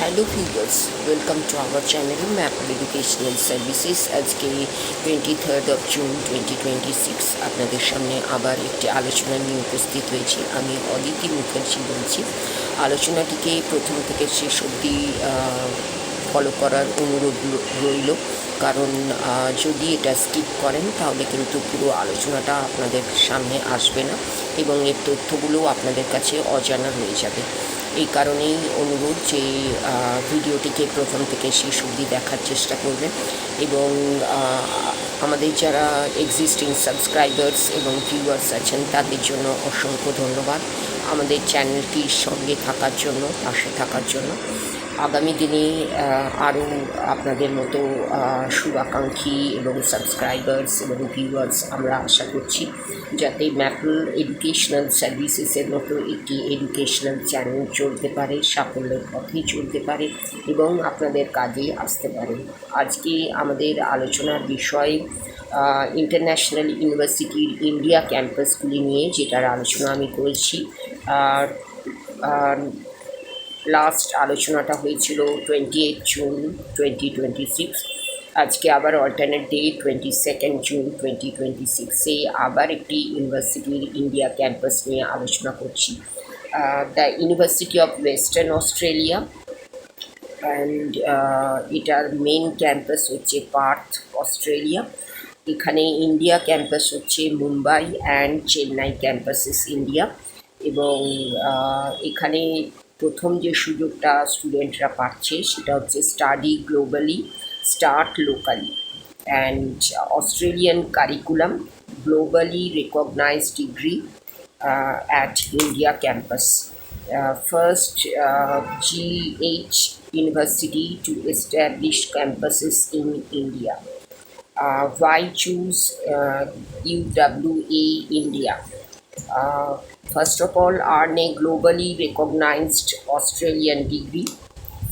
Hello viewers, welcome to our channel Maple educational services. আজকে 23 June 2026 আপনাদের সামনে আবার একটি আলোচনা নিয়ে উপস্থিত হয়েছি। আমি অদিতি মুখার্জি বলছি। আলোচনাটিকে প্রথম থেকে শেষ অবধি ফলো করার অনুরোধ রইল, কারণ যদি এটা স্কিপ করেন তাহলে কিন্তু পুরো আলোচনাটা আপনাদের সামনে আসবে না এবং এর তথ্যগুলো আপনাদের কাছে অজানা হয়ে যাবে। এই কারণেই অনুরোধ যে ভিডিওটিকে প্রথম থেকে শেষ অবধি দেখার চেষ্টা করবেন এবং আমাদের যারা এক্সিস্টিং সাবস্ক্রাইবার্স এবং ভিউয়ার্স আছেন তাদের জন্য অসংখ্য ধন্যবাদ আমাদের চ্যানেলটির সঙ্গে থাকার জন্য, পাশে থাকার জন্য। আগামী দিনে আরও আপনাদের মতো শুভাকাঙ্ক্ষী এবং সাবস্ক্রাইবার্স এবং ভিউয়ার্স আমরা আশা করছি, যাতে ম্যাপল এডুকেশনাল সার্ভিসেসের মতো একটি এডুকেশনাল চ্যানেল চলতে পারে, সাফল্যের পথে চলতে পারে এবং আপনাদের কাজে আসতে পারে। আজকে আমাদের আলোচনার বিষয় ইন্টারন্যাশনাল ইউনিভার্সিটির ইন্ডিয়া ক্যাম্পাসগুলি নিয়ে, যেটার আলোচনা আমি করেছি। লাস্ট আলোচনাটা হয়েছিল 28 জুন 2026। আজকে আবার অল্টারনেট ডে 22 জুন 2026-এ আবার একটি ইউনিভার্সিটির ইন্ডিয়া ক্যাম্পাস নিয়ে আলোচনা করছি, the University of Western Australia. And এটার মেন ক্যাম্পাস হচ্ছে পার্থ, অস্ট্রেলিয়া। এখানে ইন্ডিয়া ক্যাম্পাস হচ্ছে Mumbai and Chennai campuses India. এবং এখানে প্রথম যে সুযোগটা স্টুডেন্টরা পাচ্ছে সেটা হচ্ছে study globally, start locally, and Australian curriculum, globally recognised degree at India campus. First GH University to establish campuses in India. Why choose UWA India? First of all, earn a globally recognized Australian degree,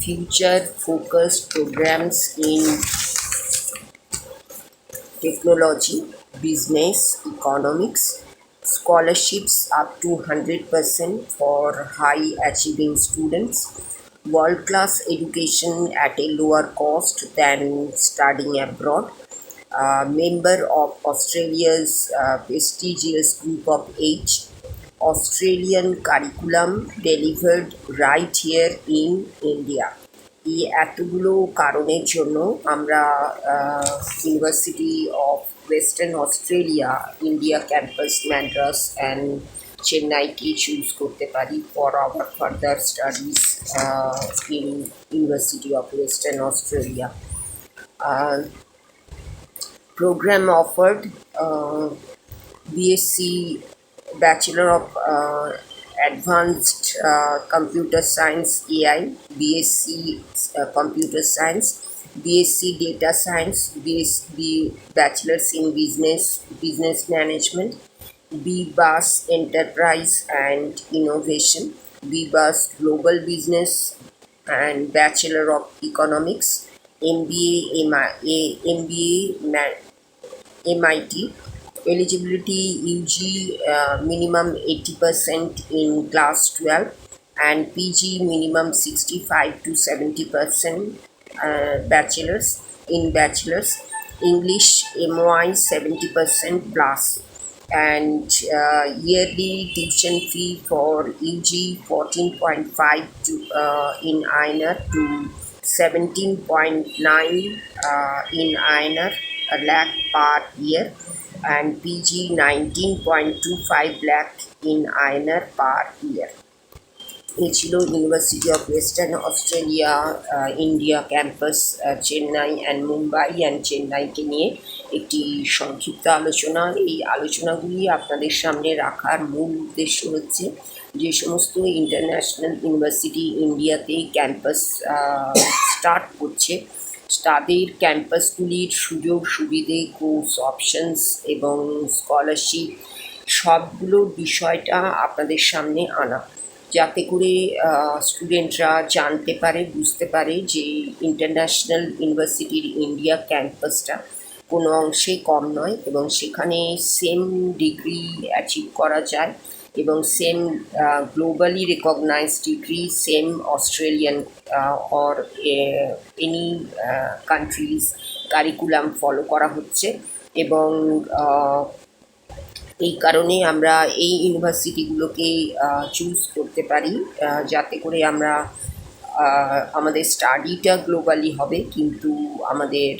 future focused programs in technology, business, economics, scholarships up to 100% for high achieving students, world-class education at a lower cost than studying abroad, member of Australia's prestigious Group of 8, Australian curriculum delivered right here in India. এই এতগুলো কারণের জন্য আমরা University of Western Australia India campus Madras and চেন্নাইকে choose করতে পারি for our further studies in University of Western Australia. Program offered BSc, Bachelor of Advanced Computer Science AI, BSc Computer Science, BSc Data Science, BSc Bachelors in Business Management, BBAS Enterprise and Innovation, BBAS Global Business and Bachelor of Economics, MBA MIT. Eligibility UG minimum 80% in class 12 and PG minimum 65 to 70% bachelors English MY 70% plus, and yearly tuition fee for UG 14.5 to in INR to 17.9 in INR a lakh per year, and PG 19.25 lakh in INR per year. এই ছিল University of Western Australia India campus Chennai and Mumbai and চেন্নাইকে নিয়ে একটি সংক্ষিপ্ত আলোচনা। এই আলোচনাগুলি আপনাদের সামনে রাখার মূল উদ্দেশ্য হচ্ছে, যে সমস্ত ইন্টারন্যাশনাল ইউনিভার্সিটি ইন্ডিয়াতে ক্যাম্পাস স্টার্ট করছে তাদের ক্যাম্পাসগুলির সুযোগ সুবিধে, কোর্স অপশনস এবং স্কলারশিপ সবগুলোর বিষয়টা আপনাদের সামনে আনা, যাতে করে স্টুডেন্টরা জানতে পারে, বুঝতে পারে যে ইন্টারন্যাশনাল ইউনিভার্সিটির ইন্ডিয়া ক্যাম্পাসটা কোনো অংশে কম নয় এবং সেখানে সেম ডিগ্রি অ্যাচিভ করা যায় এবং same globally recognised degree, same Australian or any countries curriculum follow করা হচ্ছে। এবং এই কারণে আমরা এই ইউনিভার্সিটিগুলোকে চুজ করতে পারি, যাতে করে আমরা আমাদের স্টাডিটা গ্লোবালি হবে, কিন্তু আমাদের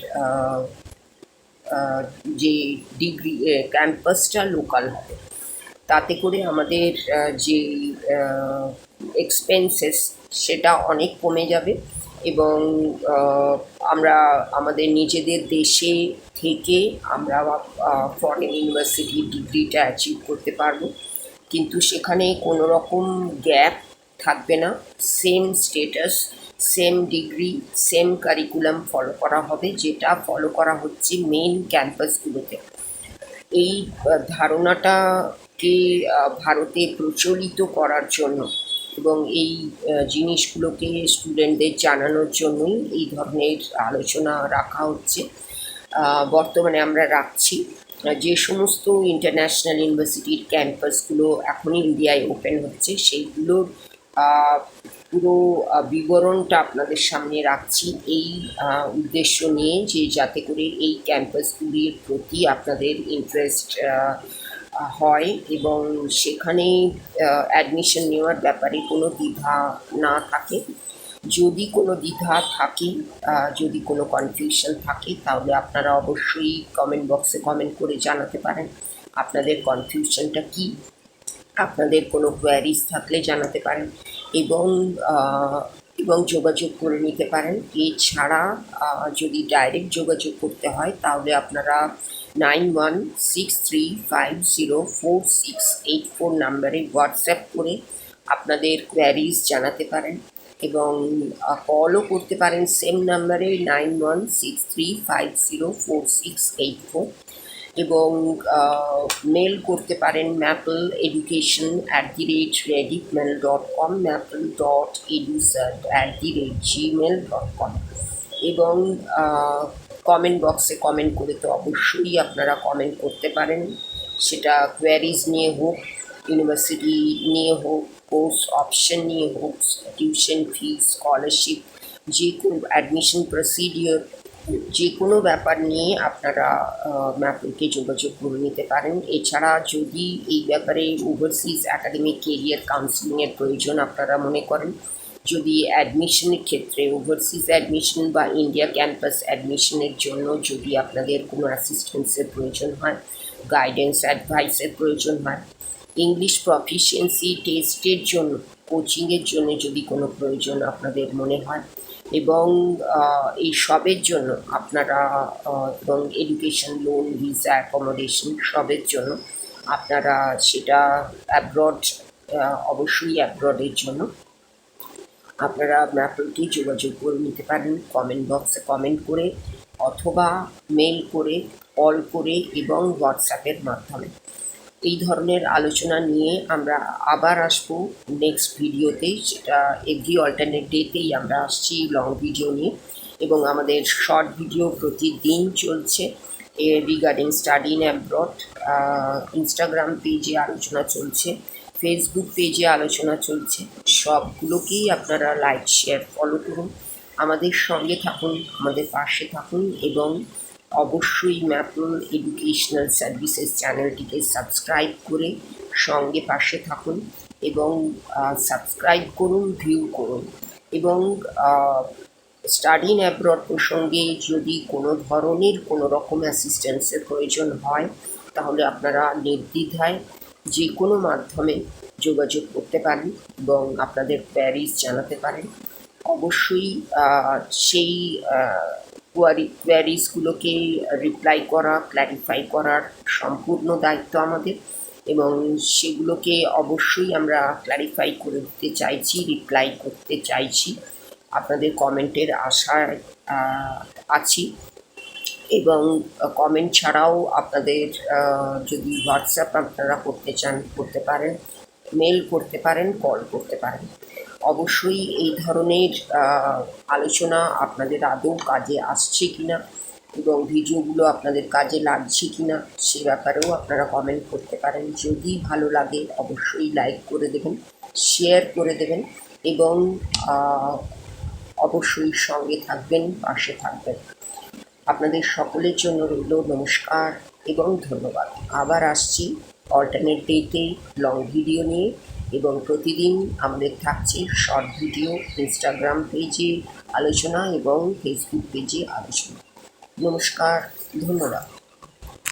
যে ডিগ্রি ক্যাম্পাসটা লোকাল হবে। তাতে করে আমাদের যে এক্সপেন্সেস সেটা অনেক কমে যাবে এবং আমরা আমাদের নিজেদের দেশে থেকে আমরা ফরেন ইউনিভার্সিটির ডিগ্রিটা অ্যাচিভ করতে পারবো, কিন্তু সেখানে কোনো রকম গ্যাপ থাকবে না। Same status, same degree, same curriculum follow করা হবে, যেটা ফলো করা হচ্ছে মেন ক্যাম্পাসগুলোতে। এই ধারণাটাকে ভারতে প্রচলিত করার জন্য এবং এই জিনিসগুলোকে স্টুডেন্টদের জানানোর জন্যই এই ধরনের আলোচনা রাখা হচ্ছে। বর্তমানে আমরা রাখছি। যে সমস্ত ইন্টারন্যাশনাল ইউনিভার্সিটির ক্যাম্পাসগুলো এখনই ইন্ডিয়ায় ওপেন হচ্ছে, সেইগুলোর পুরো বিবরণটা আপনাদের সামনে রাখছি এই উদ্দেশ্য নিয়ে, যে যাতে করে এই ক্যাম্পাসগুলির প্রতি আপনাদের ইন্টারেস্ট হয় এবং সেখানে অ্যাডমিশন নেওয়ার ব্যাপারে কোনো দ্বিধা না থাকে। যদি কোনো দ্বিধা থাকে, যদি কোনো কনফিউশন থাকে, তাহলে আপনারা অবশ্যই কমেন্ট বক্সে কমেন্ট করে জানাতে পারেন আপনাদের কনফিউশনটা কী। আপনাদের কোনো কোয়ারিজ থাকলে জানাতে পারেন এবং এবং যোগাযোগ করে নিতে পারেন। এছাড়া যদি ডাইরেক্ট যোগাযোগ করতে হয়, তাহলে আপনারা 9163504684 নাম্বারে হোয়াটসঅ্যাপ করে আপনাদের কোয়ারিজ জানাতে পারেন এবং কলও করতে পারেন সেম নাম্বারে 9163504684, এবং মেল করতে পারেন maple@redictmail.com, maple.edusat@gmail.com। এবং কমেন্ট বক্সে কমেন্ট করে তো অবশ্যই আপনারা কমেন্ট করতে পারেন, সেটা কোয়ারিজ নিয়ে হোক, ইউনিভার্সিটি নিয়ে হোক, কোর্স অপশন নিয়ে হোক, টিউশন ফি, স্কলারশিপ, যে কোনো অ্যাডমিশন প্রসিডিওর, যে কোনো ব্যাপার নিয়ে আপনারা ম্যাপলকে যোগাযোগ করে নিতে পারেন। এছাড়া যদি এই ব্যাপারে ওভারসিজ একাডেমিক কেরিয়ার কাউন্সিলিংয়ের প্রয়োজন আপনারা মনে করেন, যদি অ্যাডমিশনের ক্ষেত্রে ওভারসিজ অ্যাডমিশন বা ইন্ডিয়া ক্যাম্পাস অ্যাডমিশনের জন্য যদি আপনাদের কোনো অ্যাসিস্ট্যান্সের প্রয়োজন হয়, গাইডেন্স অ্যাডভাইসের প্রয়োজন হয়, ইংলিশ প্রফিসিয়েন্সি টেস্টের জন্য, কোচিংয়ের জন্য যদি কোনো প্রয়োজন আপনাদের মনে হয়, এবং এই সবের জন্য আপনারা এবং এডুকেশন লোন, ভিসা, অ্যাকোমোডেশন সবের জন্য আপনারা সেটা অ্যাব্রড, অবশ্যই অ্যাব্রডের জন্য আপনারা ম্যাপলকে যোগাযোগ করে নিতে পারেন কমেন্ট বক্সে কমেন্ট করে, অথবা মেল করে, কল করে এবং হোয়াটসঅ্যাপের মাধ্যমে। এই ধরনের আলোচনা নিয়ে আমরা আবার আসবো নেক্সট ভিডিওতে, সেটা এভরি অল্টারনেট ডেতেই আমরা আসছি লং ভিডিও নিয়ে, এবং আমাদের শর্ট ভিডিও প্রতিদিন চলছে regarding study in abroad. Instagram পেজে আলোচনা চলছে, ফেসবুক পেজে আলোচনা চলছে, সবগুলোকেই আপনারা লাইক, শেয়ার, ফলো করুন, আমাদের সঙ্গে থাকুন, আমাদের পাশে থাকুন, এবং অবশ্যই ম্যাপল এডুকেশনাল সার্ভিসেস চ্যানেলটিকে সাবস্ক্রাইব করে সঙ্গে পাশে থাকুন, এবং সাবস্ক্রাইব করুন, ভিউ করুন, এবং স্টাডি ইন অ্যাব্রড প্রসঙ্গে যদি কোনো ধরনের কোনো রকম অ্যাসিস্ট্যান্সের প্রয়োজন হয়, তাহলে আপনারা নির্দ্বিধায় যে কোনো মাধ্যমে যোগাযোগ করতে পারেন এবং আপনাদের কোয়ারিজ জানাতে পারেন। অবশ্যই সেই কোয়ারিজগুলোকে রিপ্লাই করা, ক্ল্যারিফাই করার সম্পূর্ণ দায়িত্ব আমাদের, এবং সেগুলোকে অবশ্যই আমরা ক্ল্যারিফাই করে দিতে চাইছি, রিপ্লাই করতে চাইছি। আপনাদের কমেন্টের আশায় আছি, এবং কমেন্ট ছাড়াও আপনাদের যদি হোয়াটসঅ্যাপ আপনারা করতে চান করতে পারেন, মেল করতে পারেন, কল করতে পারেন। অবশ্যই এই ধরনের আলোচনা আপনাদের আদৌ কাজে আসছে কিনা এবং ভিডিওগুলো আপনাদের কাজে লাগছে কি না সে ব্যাপারেও আপনারা কমেন্ট করতে পারেন। যদি ভালো লাগে অবশ্যই লাইক করে দেবেন, শেয়ার করে দেবেন এবং অবশ্যই সঙ্গে থাকবেন, পাশে থাকবেন। আপনাদের সকলের জন্য রইল নমস্কার এবং ধন্যবাদ। আবার আসছি অল্টারনেট ডেতে লং ভিডিও নিয়ে, এবং প্রতিদিন আমাদের থাকছে শর্ট ভিডিও, ইনস্টাগ্রাম পেজে আলোচনা এবং ফেসবুক পেজে আলোচনা। নমস্কার, ধন্যবাদ।